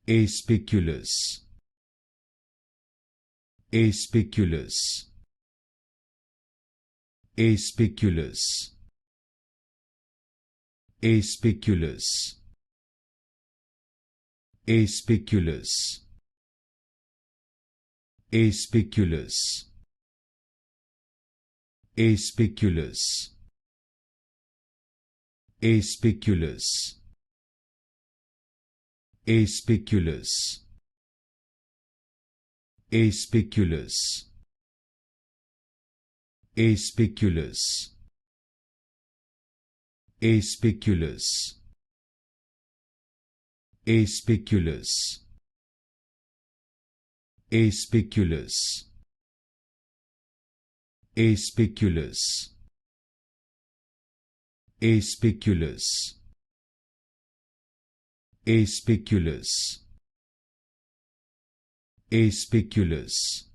Aspiculous, aspiculous, aspiculous, aspiculous, aspiculous, aspiculous, aspiculous, aspiculous, aspiculous, aspiculous, aspiculous, aspiculous, aspiculous, aspiculous, aspiculous, aspiculous, aspiculous, aspiculous,